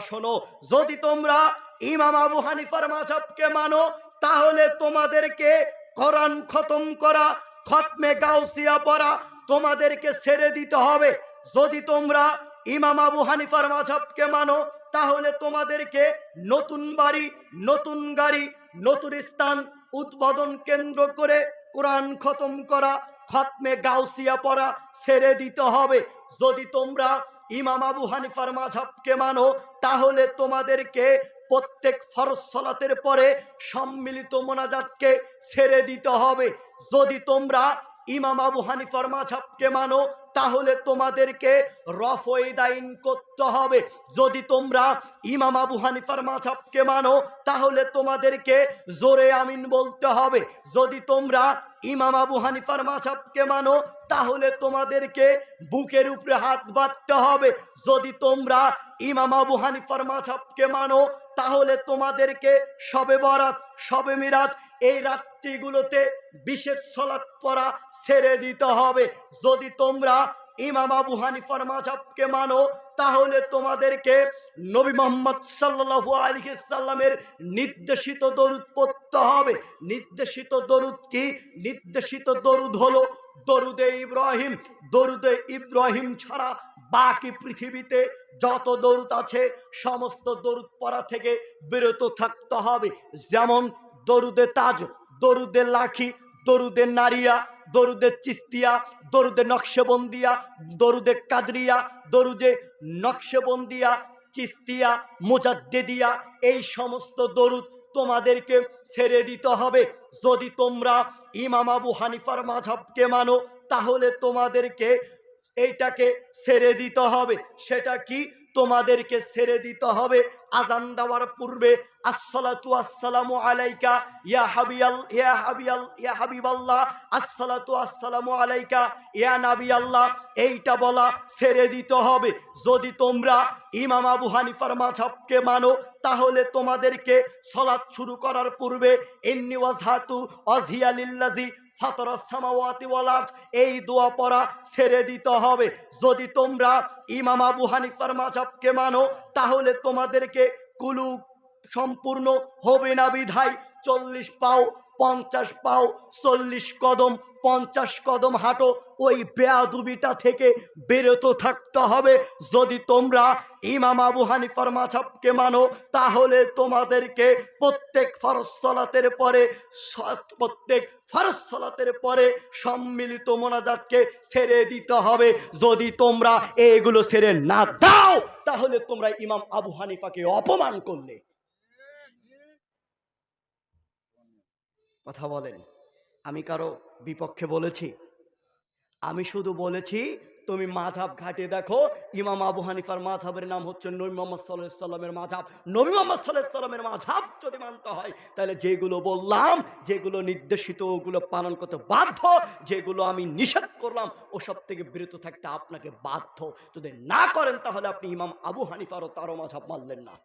শোনো, যদি তোমরা ইমাম আবু হানিফার মাযহাবকে মানো তাহলে তোমাদেরকে কোরআন খতম করা, খতমে গাউসিয়া পড়া তোমাদেরকে ছেড়ে দিতে হবে। যদি তোমরা ইমাম আবু হানিফার মাযহাবকে মানো তাহলে তোমাদেরকে নতুন বাড়ি, নতুন গাড়ি, নতুন স্থান উদ্বোধন কেন্দ্র করে কোরআন খতম করা, খতমে গাউসিয়া পড়া ছেড়ে দিতে হবে। যদি তোমরা ইমাম আবু হানিফার মাযহাবকে মানো তাহলে তোমাদেরকে প্রত্যেক ফরজ সালাতের পরে সম্মিলিত মোনাজাতকে ছেড়ে দিতে হবে। যদি তোমরা ইমাম আবু হানিফার মাযহাবকে মানো তাহলে তোমাদেরকে রফয়ে দাইন করতে হবে। যদি তোমরা ইমাম আবু হানিফার মাযহাবকে মানো তাহলে তোমাদেরকে জোরে আমিন বলতে হবে। যদি তোমরা ইমাম আবু হানিফার মাযহাবকে মানো তাহলে তোমাদেরকে বুকের উপরে হাত বাঁধতে হবে। যদি তোমরা ইমাম আবু হানিফার মাযহাবকে মানো তাহলে তোমাদেরকে শবে বরাত, শবে মিরাজ এই রাত্রিগুলোতে বিশেষ সালাত পড়া ছেড়ে দিতে হবে। যদি তোমরা ইমাম আবু হানিফার মাযহাবকে মানো তাহলে তোমাদেরকে নবী মুহাম্মদ সাল্লাল্লাহু আলাইহি সাল্লামের নির্দেশিত দরুদ পড়তে হবে। নির্দেশিত দরুদ কি? নির্দেশিত দরুদ হলো দরুদে ইব্রাহিম। দরুদে ইব্রাহিম ছাড়া বাকি পৃথিবীতে যত দরুদ আছে সমস্ত দরুদ পড়া থেকে বিরত থাকতে হবে। যেমন দরুদে তাজ, দরুদে লাখি, দরুদে নারিয়া, দরুদে চিস্তিয়া, দরুদে নকশবন্দিয়া, দরুদে কাদরিয়া, দরুদে নকশবন্দিয়া, চিস্তিয়া, মুজাদ্দিদিয়া এই সমস্ত দরুদ তোমাদেরকে ছেড়ে দিতে হবে। যদি তোমরা ইমাম আবু হানিফার মাযহাবকে মানো তাহলে তোমাদেরকে এইটাকে ছেড়ে দিতে হবে। সেটা কি? তোমাদেরকে ছেড়ে দিতে হবে আজান দেওয়ার পূর্বে আসসালাতু আসসালামু আলাইকা ইয়া হাবিবাল্লাহ, আসসালাতু আসসালামু আলাইকা ইয়া নবী আল্লাহ এইটা বলা ছেড়ে দিতে হবে। যদি তোমরা ইমাম আবু হানিফার মাযহাবকে মানো তাহলে তোমাদেরকে সালাত শুরু করার পূর্বে ইন্নী ওয়াজহাতু ওয়াজহিয়া লিল্লাযী ফাতারাস সামাওয়াতি ওয়াল আরদ এই দোয়া পড়া ছেড়ে দিতে হবে। যদি তোমরা ইমাম আবু হানিফার মাযহাবকে মানো তাহলে তোমাদেরকে কুলু সম্পূর্ণ হবে না বিধায় 40 পাও, 50 পাও, 40 কদম, 50 কদম হাঁটো, ওই বেয়াদবিটা থেকে বিরত থাকতে হবে। যদি তোমরা ইমাম আবু হানিফার মাযহাবকে মানো তাহলে তোমাদেরকে প্রত্যেক ফরজ সালাতের পরে সম্মিলিত মোনাজাতকে ছেড়ে দিতে হবে। যদি তোমরা এগুলো ছেড়ে না দাও তাহলে তোমরা ইমাম আবু হানিফাকে অপমান করলে। কথা বলেন, আমি কারো বিপক্ষে বলেছি? আমি শুধু বলেছি তুমি মাযহাব ঘাটে দেখো। ইমাম আবু হানিফার মাযহাবের নাম হচ্ছে নবী মুহাম্মদ সাল্লাল্লাহু আলাইহি সাল্লামের মাযহাব। নবী মুহাম্মদ সাল্লাল্লাহু আলাইহি সাল্লামের মাযহাব যদি মানতে হয় তাহলে যেগুলো বললাম, যেগুলো নির্দেশিত ওগুলো পালন করতে বাধ্য, যেগুলো আমি নিষেধ করলাম ওসব থেকে বিরত থাকতে আপনাকে বাধ্য। যদি না করেন তাহলে আপনি ইমাম আবু হানিফার ও তারও মাযহাব মানলেন না।